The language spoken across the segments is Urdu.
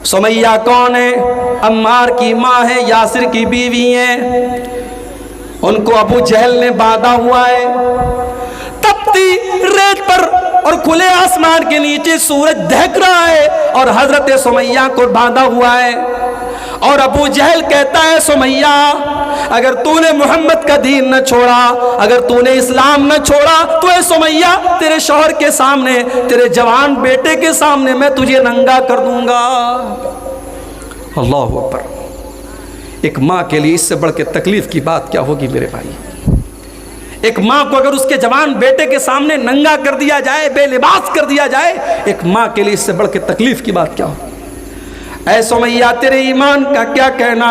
سمیہ کون ہے؟ عمار کی ماں ہے، یاسر کی بیوی ہیں، ان کو ابو جہل نے باندھا ہوا ہے تپتی ریت پر، اور کھلے آسمان کے نیچے سورج دہک رہا ہے اور حضرت سمیہ کو باندھا ہوا ہے، اور ابو جہل کہتا ہے سمیہ اگر تو نے محمد کا دین نہ چھوڑا، اگر تو نے اسلام نہ چھوڑا تو اے سمیہ تیرے شوہر کے سامنے، تیرے جوان بیٹے کے سامنے میں تجھے ننگا کر دوں گا۔ اللہ اکبر! ایک ماں کے لیے اس سے بڑھ کے تکلیف کی بات کیا ہوگی میرے بھائی؟ ایک ماں کو اگر اس کے جوان بیٹے کے سامنے ننگا کر دیا جائے، بے لباس کر دیا جائے، ایک ماں کے لیے اس سے بڑھ کے تکلیف کی بات کیا ہوگی؟ اے سمیہ تیرے ایمان کا کیا کہنا،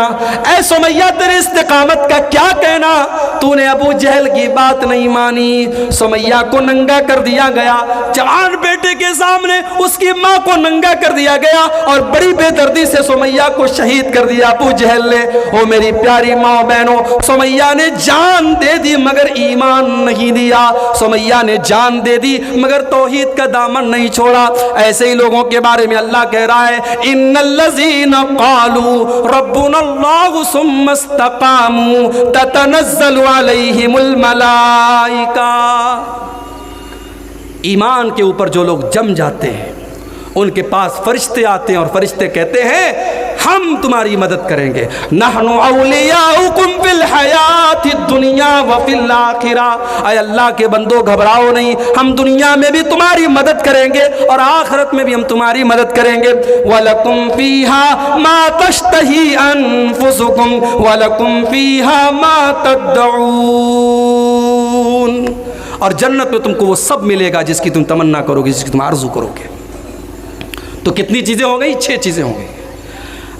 اے سمیہ تیرے استقامت کا کیا کہنا، تو نے ابو جہل کی بات نہیں مانی۔ سمیہ کو ننگا کر دیا گیا، جوان بیٹے کے سامنے اس کی ماں کو ننگا کر دیا گیا، اور بڑی بے دردی سے سمیہ کو شہید کر دیا ابو جہل نے۔ او میری پیاری ماں بہنوں، سمیہ نے جان دے دی مگر ایمان نہیں دیا، سمیہ نے جان دے دی مگر توحید کا دامن نہیں چھوڑا۔ ایسے ہی لوگوں کے بارے میں اللہ کہہ رہا ہے ان الذين قالوا ربنا الله ثم استقاموا تتنزل عليهم الملائكة۔ ایمان کے اوپر جو لوگ جم جاتے ہیں ان کے پاس فرشتے آتے ہیں اور فرشتے کہتے ہیں ہم تمہاری مدد کریں گے، نحن اولیاؤکم فی الحیات الدنیا وفی الآخرہ۔ اے اللہ کے بندو گھبراؤ نہیں، ہم دنیا میں بھی تمہاری مدد کریں گے اور آخرت میں بھی ہم تمہاری مدد کریں گے۔ وَلَكُمْ فِيهَا مَا تَشْتَهِي أَنفُسُكُمْ وَلَكُمْ فِيهَا مَا تَدَّعُونَ۔ اور جنت میں تم کو وہ سب ملے گا جس کی تم تمنا کرو گے، جس کی تم آرزو کرو گے۔ تو کتنی چیزیں ہو گئی؟ 6 چیزیں ہو گئی۔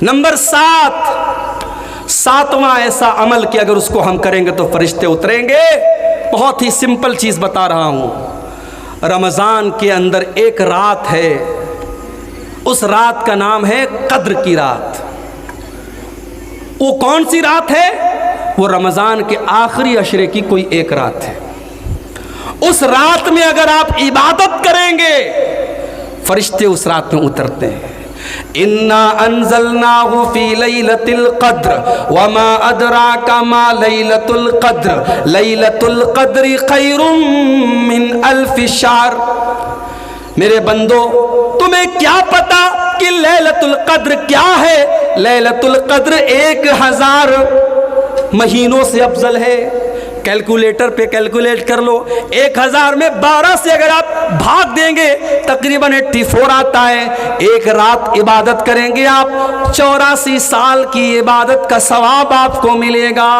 نمبر 7، ساتواں ایسا عمل کہ اگر اس کو ہم کریں گے تو فرشتے اتریں گے۔ بہت ہی سمپل چیز بتا رہا ہوں۔ رمضان کے اندر ایک رات ہے، اس رات کا نام ہے قدر کی رات۔ وہ کون سی رات ہے؟ وہ رمضان کے آخری عشرے کی کوئی ایک رات ہے۔ اس رات میں اگر آپ عبادت کریں گے فرشتے اس رات میں اترتے ہیں۔ اِنَّا أَنزَلْنَاهُ فِي لَيْلَةِ الْقَدْرِ وَمَا أَدْرَاكَ مَا لَيْلَةُ الْقَدْرِ لَيْلَةُ الْقَدْرِ خَيْرٌ مِّنْ أَلْفِ شَهْرٍ۔ میرے بندو تمہیں کیا پتا کہ لیلۃ القدر کیا ہے؟ لیلۃ القدر 1000 مہینوں سے افضل ہے۔ کیلکولیٹر پہ کیلکولیٹ کر لو، 1000 میں 12 سے اگر آپ بھاگ دیں گے تقریباً 84 آتا ہے۔ ایک رات عبادت کریں گے آپ، 84 سال کی عبادت کا ثواب آپ کو ملے گا۔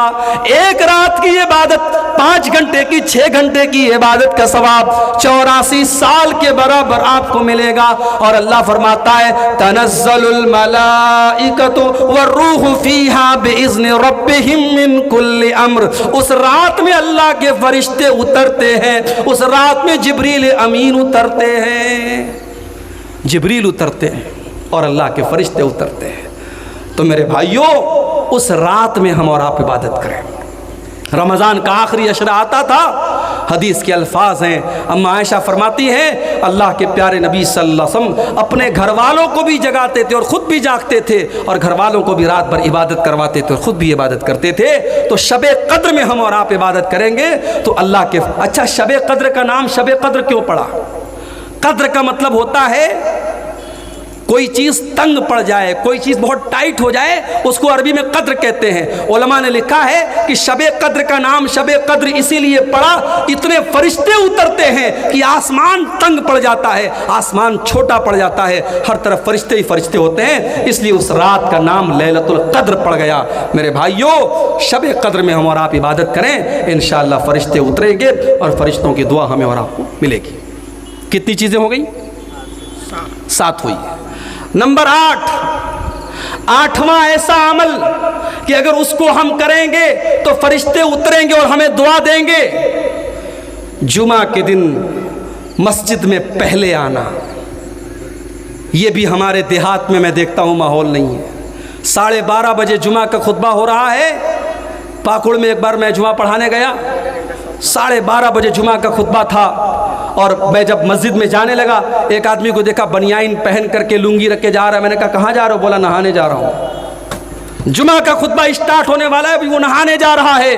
ایک رات کی عبادت 5 گھنٹے کی، 6 گھنٹے کی عبادت کا ثواب 84 سال کے برابر آپ کو ملے گا۔ اور اللہ فرماتا ہے تنزل الملائکۃ والروح فیہا بإذن ربہم من کل امر۔ اس رات میں اللہ کے فرشتے اترتے ہیں، اس رات میں جبریل امین اترتے ہیں، جبریل اترتے ہیں اور اللہ کے فرشتے اترتے ہیں۔ تو میرے بھائیوں اس رات میں ہم اور آپ عبادت کریں۔ رمضان کا آخری عشرہ آتا تھا، حدیث کے الفاظ ہیں، اما عائشہ فرماتی ہیں اللہ کے پیارے نبی صلی اللہ علیہ وسلم اپنے گھر والوں کو بھی جگاتے تھے اور خود بھی جاگتے تھے، اور گھر والوں کو بھی رات بھر عبادت کرواتے تھے اور خود بھی عبادت کرتے تھے۔ تو شب قدر میں ہم اور آپ عبادت کریں گے تو اللہ کے اچھا شب قدر کا نام شب قدر کیوں پڑا؟ قدر کا مطلب ہوتا ہے کوئی چیز تنگ پڑ جائے، کوئی چیز بہت ٹائٹ ہو جائے، اس کو عربی میں قدر کہتے ہیں۔ علماء نے لکھا ہے کہ شب قدر کا نام شب قدر اسی لیے پڑا، اتنے فرشتے اترتے ہیں کہ آسمان تنگ پڑ جاتا ہے، آسمان چھوٹا پڑ جاتا ہے، ہر طرف فرشتے ہی فرشتے ہوتے ہیں، اس لیے اس رات کا نام لیلۃ القدر پڑ گیا۔ میرے بھائیوں شب قدر میں ہم اور آپ عبادت کریں، انشاءاللہ فرشتے اتریں گے اور فرشتوں کی دعا ہمیں اور آپ کو ملے گی۔ کتنی چیزیں ہو گئی؟ 7 ہوئی۔ نمبر 8، 8واں ایسا عمل کہ اگر اس کو ہم کریں گے تو فرشتے اتریں گے اور ہمیں دعا دیں گے۔ جمعہ کے دن مسجد میں پہلے آنا، یہ بھی ہمارے دیہات میں دیکھتا ہوں ماحول نہیں ہے۔ 12:30 بجے جمعہ کا خطبہ ہو رہا ہے، پاکڑ میں ایک بار میں جمعہ پڑھانے گیا، 12:30 بجے جمعہ کا خطبہ تھا اور میں جب مسجد میں جانے لگا ایک آدمی کو دیکھا بنیان پہن کر کے لنگی رکھ کے جا رہا ہے. میں نے کہا کہاں جا رہا ہو؟ بولا نہانے جا رہا ہوں. جمعہ کا خطبہ اسٹارٹ ہونے والا ہے ابھی وہ نہانے جا رہا ہے.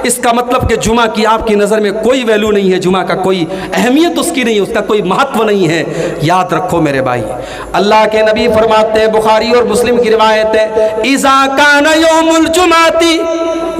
اس کا مطلب کہ جمعہ کی آپ کی نظر میں کوئی ویلیو نہیں ہے, جمعہ کا کوئی اہمیت اس کی نہیں ہے, اس کا کوئی مہتو نہیں ہے. یاد رکھو میرے بھائی, اللہ کے نبی فرماتے ہیں, بخاری اور مسلم کی روایت ہے, اذا کان یوم الجمعۃ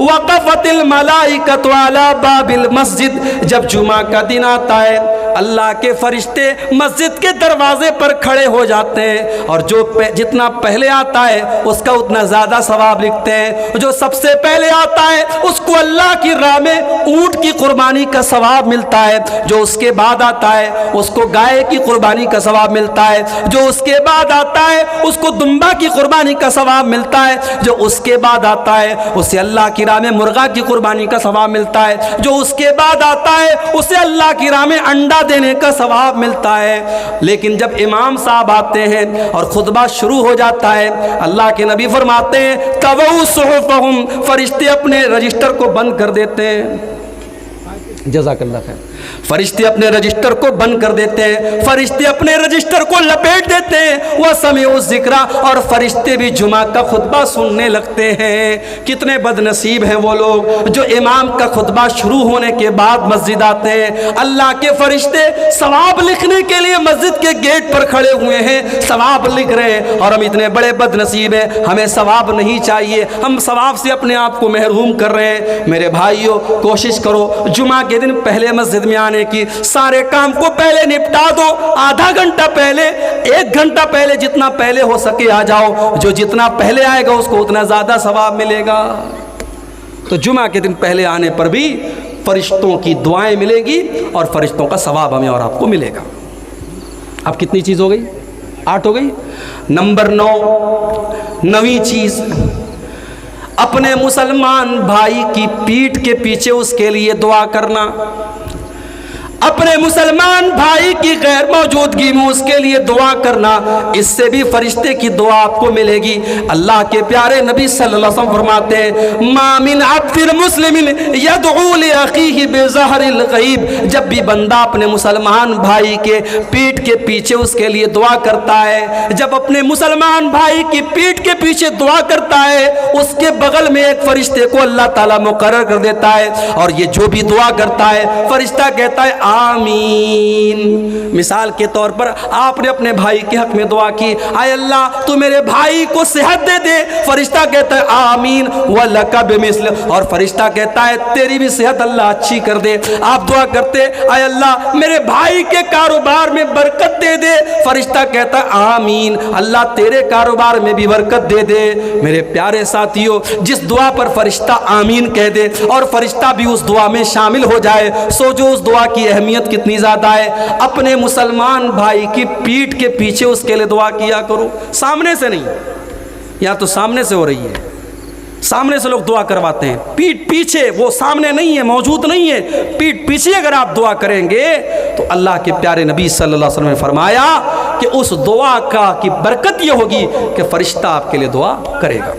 وقفت الملائکۃ علی باب المسجد, جب جمعہ کا دن آتا ہے اللہ کے فرشتے مسجد کے دروازے پر کھڑے ہو جاتے ہیں اور جو جتنا پہلے آتا ہے اس کا اتنا زیادہ ثواب لکھتے ہیں. جو سب سے پہلے آتا ہے اس کو اللہ کی راہ میں اونٹ کی قربانی کا ثواب ملتا ہے. جو اس کے بعد آتا ہے اس کو گائے کی قربانی کا ثواب ملتا ہے. جو اس کے بعد آتا ہے اس کو دمبا کی قربانی کا ثواب ملتا ہے. جو اس کے بعد آتا ہے اسے اللہ کی راہ میں مرغا کی قربانی کا ثواب ملتا ہے. جو اس کے بعد آتا ہے اسے اللہ کی راہ میں انڈا دینے کا ثواب ملتا ہے. لیکن جب امام صاحب آتے ہیں اور خطبہ شروع ہو جاتا ہے, اللہ کے نبی فرماتے ہیں طووا صحفہم, فرشتے اپنے رجسٹر کو بند کر دیتے ہیں. جزاک اللہ خیر. فرشتے اپنے رجسٹر کو بند کر دیتے ہیں, فرشتے اپنے رجسٹر کو لپیٹ دیتے ہیں. وَسَمِعُوا الذِّکْرَ, اور فرشتے بھی جمعہ کا خطبہ سننے لگتے ہیں. کتنے بد نصیب ہیں وہ لوگ جو امام کا خطبہ شروع ہونے کے بعد مسجد آتے ہیں. اللہ کے فرشتے ثواب لکھنے کے لیے مسجد کے گیٹ پر کھڑے ہوئے ہیں, ثواب لکھ رہے ہیں, اور ہم اتنے بڑے بد نصیب ہیں, ہمیں ثواب نہیں چاہیے, ہم ثواب سے اپنے آپ کو محروم کر رہے ہیں. میرے بھائیوں, کوشش کرو جمعہ کے دن پہلے مسجد میں آنے کی, سارے کام کو پہلے نپٹا دو. آدھا گھنٹہ پہلے, 1 گھنٹہ پہلے, جتنا پہلے ہو سکے آ جاؤ. جو جتنا پہلے آئے گا اس کو اتنا زیادہ ثواب ملے گا. تو جمعہ کے دن پہلے آنے پر بھی فرشتوں کی دعائیں ملیں گی اور فرشتوں کا ثواب ہمیں اور آپ کو ملے گا. اب کتنی چیز ہو گئی؟ 8 ہو گئی. نمبر 9, 9ویں چیز, اپنے مسلمان بھائی کی پیٹھ کے پیچھے اس کے لیے دعا کرنا. اپنے مسلمان بھائی کی غیر موجودگی میں اس کے لیے دعا کرنا, اس سے بھی فرشتے کی دعا آپ کو ملے گی. اللہ کے پیارے نبی صلی اللہ علیہ وسلم فرماتے ہیں ما من عبد مسلم يدعو لاخيه بظهر الغیب, جب بھی بندہ اپنے مسلمان بھائی کے پیٹھ کے پیچھے اس کے لیے دعا کرتا ہے, جب اپنے مسلمان بھائی کی پیٹھ کے پیچھے دعا کرتا ہے اس کے بغل میں ایک فرشتے کو اللہ تعالیٰ مقرر کر دیتا ہے, اور یہ جو بھی دعا کرتا ہے فرشتہ کہتا ہے آمین. مثال کے طور پر آپ نے اپنے بھائی کے حق میں دعا کی, اے اللہ تو میرے بھائی کو صحت دے دے, فرشتہ کہتا ہے آمین وَلَكَ بِمِثْلِ, اور فرشتہ کہتا ہے تیری بھی صحت اللہ اچھی کر دے. آپ دعا کرتے اے اللہ میرے بھائی کے کاروبار میں برکت دے دے, فرشتہ کہتا ہے آمین اللہ تیرے کاروبار میں بھی برکت دے دے. میرے پیارے ساتھیوں, جس دعا پر فرشتہ آمین کہہ دے اور فرشتہ بھی اس دعا میں شامل ہو جائے, سوچو اس دعا کی اہمیت کتنی زیادہ ہے. اپنے مسلمان بھائی کی پیٹھ کے پیچھے اس کے لیے دعا کیا کرو, سامنے سے نہیں. یا تو سامنے سے ہو رہی ہے, سامنے سے لوگ دعا کرواتے ہیں, پیٹھ پیچھے, وہ سامنے نہیں ہے, موجود نہیں ہے, پیٹھ پیچھے اگر آپ دعا کریں گے تو اللہ کے پیارے نبی صلی اللہ علیہ وسلم نے فرمایا کہ اس دعا کی برکت یہ ہوگی کہ فرشتہ آپ کے لیے دعا کرے گا.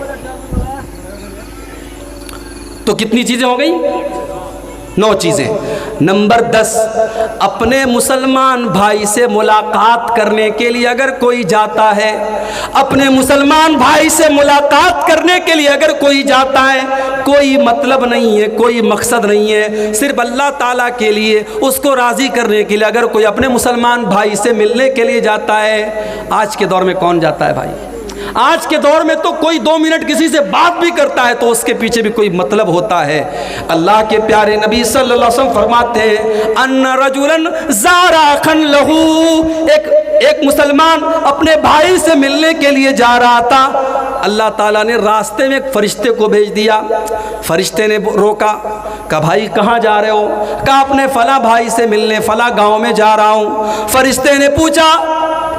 تو کتنی چیزیں ہو گئی؟ 9 چیزیں. نمبر 10, اپنے مسلمان بھائی سے ملاقات کرنے کے لیے اگر کوئی جاتا ہے, اپنے مسلمان بھائی سے ملاقات کرنے کے لیے اگر کوئی جاتا ہے, کوئی مطلب نہیں ہے, کوئی مقصد نہیں ہے, صرف اللہ تعالیٰ کے لیے اس کو راضی کرنے کے لیے اگر کوئی اپنے مسلمان بھائی سے ملنے کے لیے جاتا ہے. آج کے دور میں کون جاتا ہے بھائی؟ آج کے دور میں تو کوئی 2 منٹ کسی سے بات بھی کرتا ہے تو اس کے پیچھے بھی کوئی مطلب ہوتا ہے. اللہ کے پیارے نبی صلی اللہ علیہ وسلم فرماتے ہیں ان رجلا زار اخا له, ایک مسلمان اپنے بھائی سے ملنے کے لیے جا رہا تھا. اللہ تعالیٰ نے راستے میں ایک فرشتے کو بھیج دیا. فرشتے نے روکا, کہا بھائی کہاں جا رہے ہو؟ کہا اپنے فلاں بھائی سے ملنے فلاں گاؤں میں جا رہا ہوں. فرشتے نے پوچھا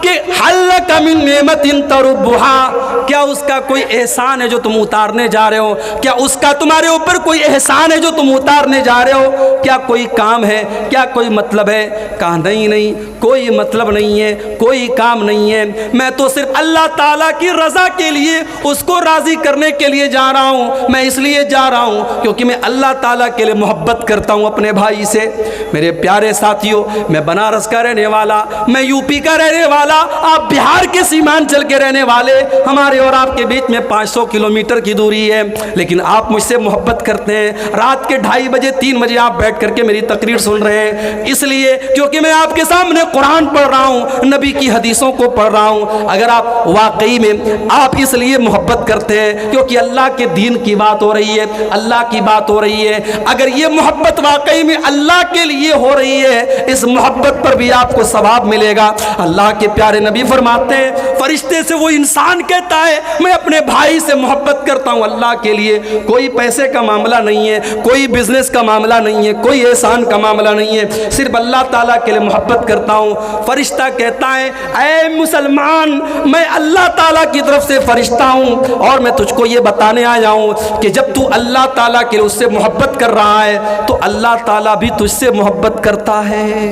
کہ حلک من نعمت تربھا، کیا اس کا کوئی احسان ہے جو تم اتارنے جا رہے ہو؟ کیا اس کا تمہارے اوپر کوئی احسان ہے جو تم اتارنے جا رہے ہو؟ کیا کوئی کام ہے؟ کیا کوئی مطلب ہے؟ کہا نہیں، کوئی مطلب نہیں ہے، کوئی کام نہیں ہے، میں تو صرف اللہ تعالیٰ کی رضا کے لیے، اس کو راضی کرنے کے لیے جا رہا ہوں۔ میں اس لیے جا رہا ہوں کیونکہ میں اللہ تعالیٰ کے لیے محبت کرتا ہوں اپنے بھائی سے۔ میرے پیارے ساتھیوں، میں بنارس کا رہنے والا، میں یو پی کا رہنے والا، آپ بہار کے سیمانچل کے رہنے والے، ہمارے اور آپ کے بیچ میں 500 کلومیٹر کی دوری ہے، لیکن آپ مجھ سے محبت کرتے ہیں۔ رات کے 2:30 بجے 3 بجے آپ بیٹھ کر کے میری تقریر سن رہے ہیں، اس لیے کیونکہ میں آپ کے سامنے قرآن پڑھ رہا ہوں، نبی کی حدیثوں کو پڑھ رہا ہوں۔ اگر آپ واقعی میں آپ اس لیے محبت کرتے ہیں کیونکہ اللہ کے دین کی بات ہو رہی ہے، اللہ کی بات ہو رہی ہے، اگر یہ محبت واقعی میں اللہ کے لیے ہو رہی ہے، اس محبت پر بھی آپ کو ثواب ملے گا۔ اللہ کے پیارے نبی فرماتے ہیں، فرشتے سے وہ انسان کہتا ہے میں اپنے بھائی سے محبت کرتا ہوں اللہ کے لیے، کوئی پیسے کا معاملہ نہیں ہے، کوئی بزنس کا معاملہ نہیں ہے، کوئی احسان کا معاملہ نہیں ہے، صرف اللہ تعالیٰ کے لیے محبت کرتا ہوں۔ فرشتہ کہتا ہے اے مسلمان، میں اللہ تعالیٰ کی طرف سے فرشتہ ہوں اور میں تجھ کو یہ بتانے آیا ہوں کہ جب تو اللہ تعالیٰ کے لیے اس سے محبت کر رہا ہے تو اللہ تعالیٰ بھی تجھ سے محبت کرتا ہے۔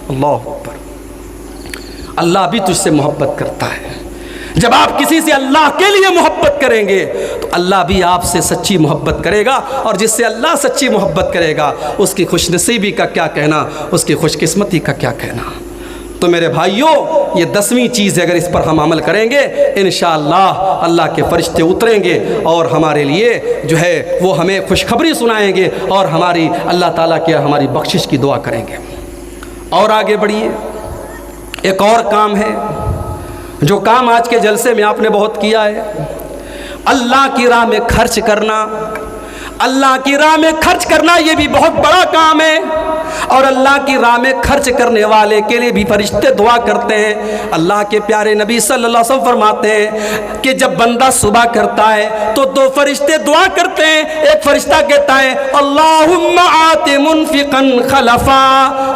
اللہ اکبر، اللہ بھی تجھ سے محبت کرتا ہے۔ جب آپ کسی سے اللہ کے لیے محبت کریں گے تو اللہ بھی آپ سے سچی محبت کرے گا، اور جس سے اللہ سچی محبت کرے گا اس کی خوش نصیبی کا کیا کہنا، اس کی خوش قسمتی کا کیا کہنا۔ تو میرے بھائیوں، یہ 10ویں چیز ہے، اگر اس پر ہم عمل کریں گے انشاءاللہ اللہ کے فرشتے اتریں گے اور ہمارے لیے جو ہے وہ ہمیں خوشخبری سنائیں گے اور ہماری اللہ تعالیٰ کی ہماری بخشش کی دعا کریں گے۔ اور آگے بڑھیے، ایک اور کام ہے جو کام آج کے جلسے میں آپ نے بہت کیا ہے، اللہ کی راہ میں خرچ کرنا۔ اللہ کی راہ میں خرچ کرنا یہ بھی بہت بڑا کام ہے، اور اللہ کی راہ میں خرچ کرنے والے کے لیے بھی فرشتے دعا کرتے ہیں۔ اللہ کے پیارے نبی صلی اللہ علیہ وسلم فرماتے ہیں کہ جب بندہ صبح کرتا ہے تو 2 فرشتے دعا کرتے ہیں۔ ایک فرشتہ کہتا ہے اللہم آت منفقا خلفا،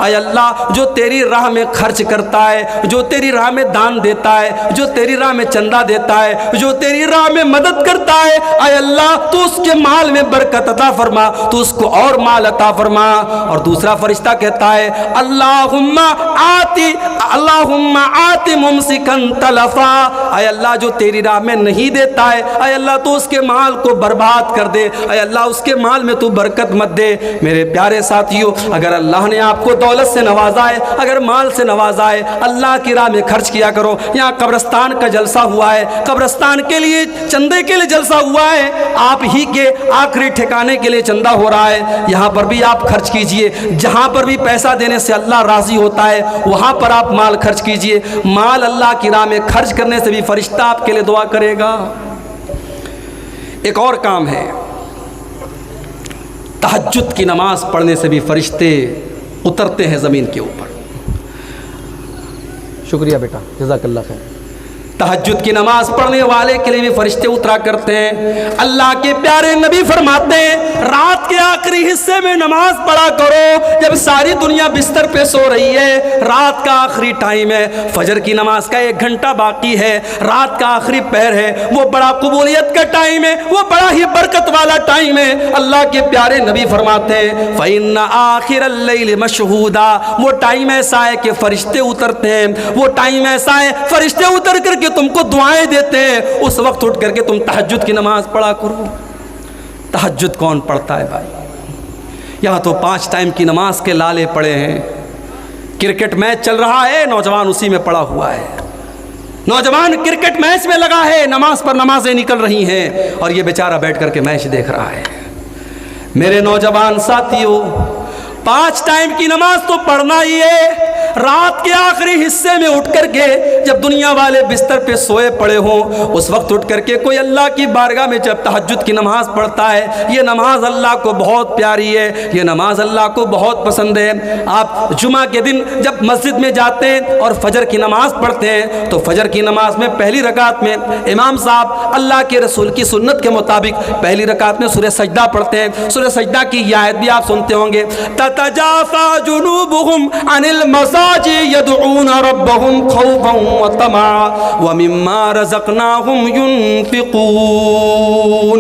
اے اللہ جو تیری راہ میں خرچ کرتا ہے، جو تیری راہ میں دان دیتا ہے، جو تیری راہ میں چندہ دیتا ہے، جو تیری راہ میں مدد کرتا ہے، اے اللہ تو اس کے مال میں برکت عطا فرما، تو اس کو اور مال عطا فرما۔ اور دوسرا فرشتہ کہتا ہے اللہم آتی ممسکن تلفا، اے اللہ جو تیری راہ میں نہیں دیتا ہے، اے اللہ تو اس کے مال کو برباد کر دے، اے اللہ اس کے مال میں تو برکت مت دے۔ میرے پیارے ساتھیوں، اگر اللہ نے آپ کو دولت سے نوازا ہے، اگر مال سے نوازا ہے، اللہ کی راہ میں خرچ کیا کرو۔ یہاں قبرستان کا جلسہ ہوا ہے، قبرستان کے لیے چندے کے لیے جلسہ ہوا ہے، آپ ہی کے آخری ٹھکانے کے لیے چندہ ہو رہا ہے، یہاں پر بھی آپ خرچ کیجئے۔ جہاں پر بھی پیسہ دینے سے اللہ راضی ہوتا ہے وہاں پر آپ مال خرچ کیجئے۔ مال اللہ کی راہ میں خرچ کرنے سے بھی فرشتہ آپ کے لیے دعا کرے گا۔ ایک اور کام ہے، تہجد کی نماز پڑھنے سے بھی فرشتے اترتے ہیں زمین کے اوپر۔ شکریہ بیٹا، جزاک اللہ خیر۔ تہجد کی نماز پڑھنے والے کے لیے بھی فرشتے اترا کرتے ہیں۔ اللہ کے پیارے نبی فرماتے ہیں رات کے آخری حصے میں نماز پڑھا کرو، جب ساری دنیا بستر پہ سو رہی ہے، رات کا آخری ٹائم ہے، فجر کی نماز کا 1 گھنٹہ باقی ہے، رات کا آخری پہر ہے، وہ بڑا قبولیت کا ٹائم ہے، وہ بڑا ہی برکت والا ٹائم ہے۔ اللہ کے پیارے نبی فرماتے ہیں فَإِنَّ آخِرَ اللَّيْلِ مَشْهُودًا، وہ ٹائم ایسا ہے کہ فرشتے اترتے ہیں، وہ ٹائم ایسا ہے فرشتے اتر کر کے تم کو دعائیں دیتے ہیں، اس وقت اٹھ کر کے تم تہجد کی نماز پڑھا کرو۔ تہجد کون پڑھتا ہے بھائی؟ یہاں تو 5 ٹائم کی نماز کے لالے پڑے ہیں، کرکٹ میچ چل رہا ہے، نوجوان اسی میں پڑا ہوا ہے، نوجوان کرکٹ میچ میں لگا ہے، نماز پر نمازیں نکل رہی ہیں اور یہ بیچارہ بیٹھ کر کے میچ دیکھ رہا ہے۔ میرے نوجوان ساتھیوں، 5 ٹائم کی نماز تو پڑھنا ہی ہے، رات کے آخری حصے میں اٹھ کر کے جب دنیا والے بستر پہ سوئے پڑے ہوں اس وقت اٹھ کر کے کوئی اللہ کی بارگاہ میں جب تہجد کی نماز پڑھتا ہے، یہ نماز اللہ کو بہت پیاری ہے، یہ نماز اللہ کو بہت پسند ہے۔ آپ جمعہ کے دن جب مسجد میں جاتے ہیں اور فجر کی نماز پڑھتے ہیں تو فجر کی نماز میں پہلی رکعت میں امام صاحب اللہ کے رسول کی سنت کے مطابق پہلی رکعت میں سورہ سجدہ پڑھتے ہیں۔ سورہ سجدہ کی یہ آیت بھی آپ سنتے ہوں گے، تتجافى جنوبهم عن المضاجع يدعون ربهم خوفا وطمعا ومما رزقناهم ينفقون.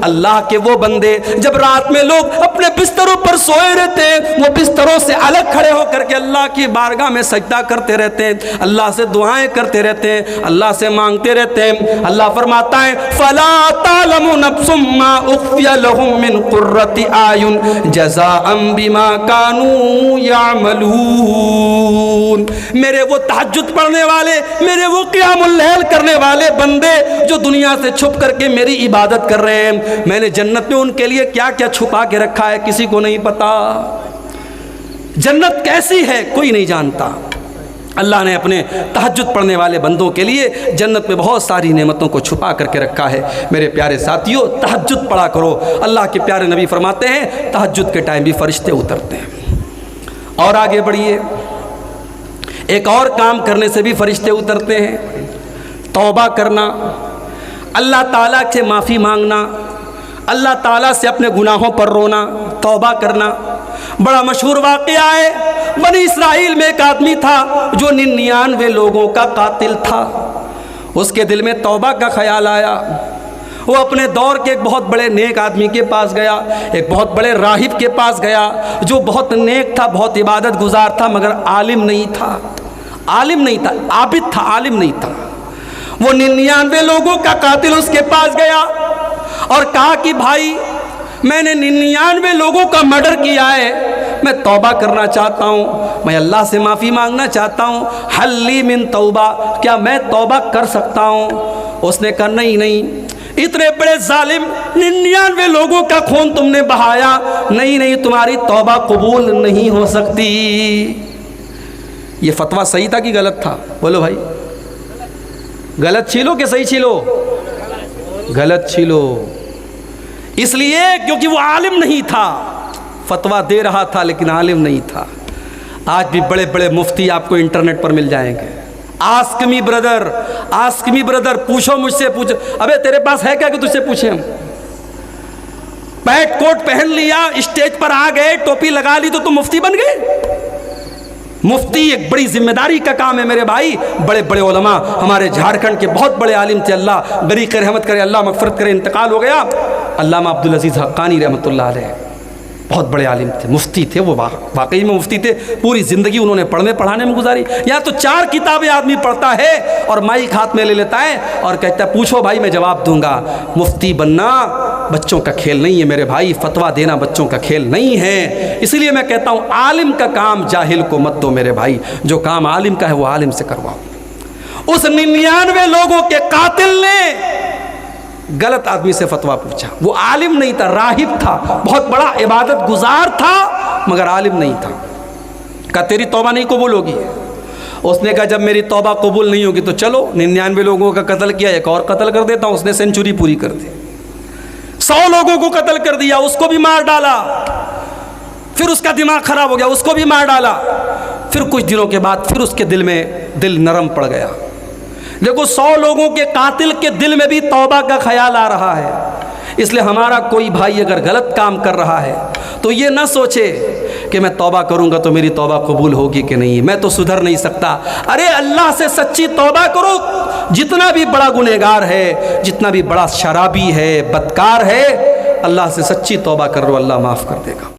اللہ کے وہ بندے جب رات میں لوگ اپنے بستروں پر سوئے رہتے ہیں، وہ بستروں سے الگ کھڑے ہو کر کے اللہ کی بارگاہ میں سجدہ کرتے رہتے ہیں، اللہ سے دعائیں کرتے رہتے ہیں، اللہ سے مانگتے رہتے ہیں. اللہ فرماتا ہے فَلَا تَعْلَمُ نَفْسٌ مَّا أُخْفِيَ لَهُم مِّن قُرَّةِ أَعْيُنٍ جَزَاءً بِمَا كَانُوا يَعْمَلُونَ. میرے وہ تہجد پڑھنے والے، میرے وہ قیام اللیل کرنے والے بندے جو دنیا سے چھپ کر کے میری عبادت کر رہے ہیں، میں نے جنت میں ان کے لیے کیا کیا چھپا کے رکھا ہے کسی کو نہیں پتا. جنت کیسی ہے کوئی نہیں جانتا. اللہ نے اپنے تہجد پڑھنے والے بندوں کے لیے جنت میں بہت ساری نعمتوں کو چھپا کر کے رکھا ہے. میرے پیارے ساتھیوں، تہجد پڑھا کرو. اللہ کے پیارے نبی فرماتے ہیں تہجد کے ٹائم بھی فرشتے اترتے ہیں. اور آگے بڑھیے، ایک اور کام کرنے سے بھی فرشتے اترتے ہیں، توبہ کرنا، اللہ تعالیٰ سے معافی مانگنا، اللہ تعالیٰ سے اپنے گناہوں پر رونا، توبہ کرنا. بڑا مشہور واقعہ ہے، بنی اسرائیل میں ایک آدمی تھا جو 99 لوگوں کا قاتل تھا. اس کے دل میں توبہ کا خیال آیا. وہ اپنے دور کے ایک بہت بڑے نیک آدمی کے پاس گیا، ایک بہت بڑے راہب کے پاس گیا جو بہت نیک تھا، بہت عبادت گزار تھا، مگر عالم نہیں تھا. عالم نہیں تھا، عابد تھا، عالم نہیں تھا. وہ 99 لوگوں کا قاتل اس کے پاس گیا اور کہا کہ بھائی میں نے 99 لوگوں کا مرڈر کیا ہے، میں توبہ کرنا چاہتا ہوں، میں اللہ سے معافی مانگنا چاہتا ہوں، حل لی من توبہ، کیا میں توبہ کر سکتا ہوں؟ اس نے کہا نہیں، اتنے بڑے ظالم 99 لوگوں کا خون تم نے بہایا، نہیں تمہاری توبہ قبول نہیں ہو سکتی. یہ فتویٰ صحیح تھا کہ غلط تھا؟ بولو بھائی، غلط چھیلو کہ صحیح چھیلو؟ غلط چھیلو. اس لیے کیونکہ وہ عالم نہیں تھا، فتویٰ دے رہا تھا لیکن عالم نہیں تھا. آج بھی بڑے بڑے مفتی آپ کو انٹرنیٹ پر مل جائیں گے. آسک می بردر، پوچھو مجھ سے، پوچھو. ابے تیرے پاس ہے کیا کہ تجھ سے پوچھیں ہم؟ پیٹ کوٹ پہن لیا، اسٹیج پر آ گئے، ٹوپی لگا لی تو تم مفتی بن گئے؟ مفتی ایک بڑی ذمہ داری کا کام ہے میرے بھائی. بڑے بڑے علماء ہمارے جھارکھنڈ کے بہت بڑے عالم تھے، اللہ غریق رحمت کرے، اللہ مغفرت کرے، انتقال ہو گیا. علامہ عبدالعزیز حقانی رحمۃ اللہ علیہ بہت بڑے عالم تھے، مفتی تھے. وہ واقعی میں مفتی تھے. پوری زندگی انہوں نے پڑھنے پڑھانے میں گزاری. یا تو 4 کتابیں آدمی پڑھتا ہے اور مائک ہاتھ میں لے لیتا ہے اور کہتا ہے پوچھو بھائی میں جواب دوں گا. مفتی بننا بچوں کا کھیل نہیں ہے میرے بھائی، فتویٰ دینا بچوں کا کھیل نہیں ہے. اس لیے میں کہتا ہوں عالم کا کام جاہل کو مت دو میرے بھائی، جو کام عالم کا ہے وہ عالم سے کرواؤ. اس 99 لوگوں کے قاتل نے غلط آدمی سے فتویٰ پوچھا. وہ عالم نہیں تھا، راہب تھا، بہت بڑا عبادت گزار تھا مگر عالم نہیں تھا. کہا تیری توبہ نہیں قبول ہوگی. اس نے کہا جب میری توبہ قبول نہیں ہوگی تو چلو 99 لوگوں کا قتل کیا، ایک اور قتل کر دیتا ہوں. اس نے سینچری پوری کر دی، 100 لوگوں کو قتل کر دیا، اس کو بھی مار ڈالا. پھر اس کا دماغ خراب ہو گیا، اس کو بھی مار ڈالا. پھر کچھ دنوں کے بعد پھر اس کے دل میں دل نرم پڑ گیا. دیکھو 100 لوگوں کے قاتل کے دل میں بھی توبہ کا خیال آ رہا ہے. اس لیے ہمارا کوئی بھائی اگر غلط کام کر رہا ہے تو یہ نہ سوچے کہ میں توبہ کروں گا تو میری توبہ قبول ہوگی کہ نہیں، میں تو سدھر نہیں سکتا. ارے اللہ سے سچی توبہ کرو. جتنا بھی بڑا گنہگار ہے، جتنا بھی بڑا شرابی ہے، بدکار ہے، اللہ سے سچی توبہ کر لو، اللہ معاف کر دے گا.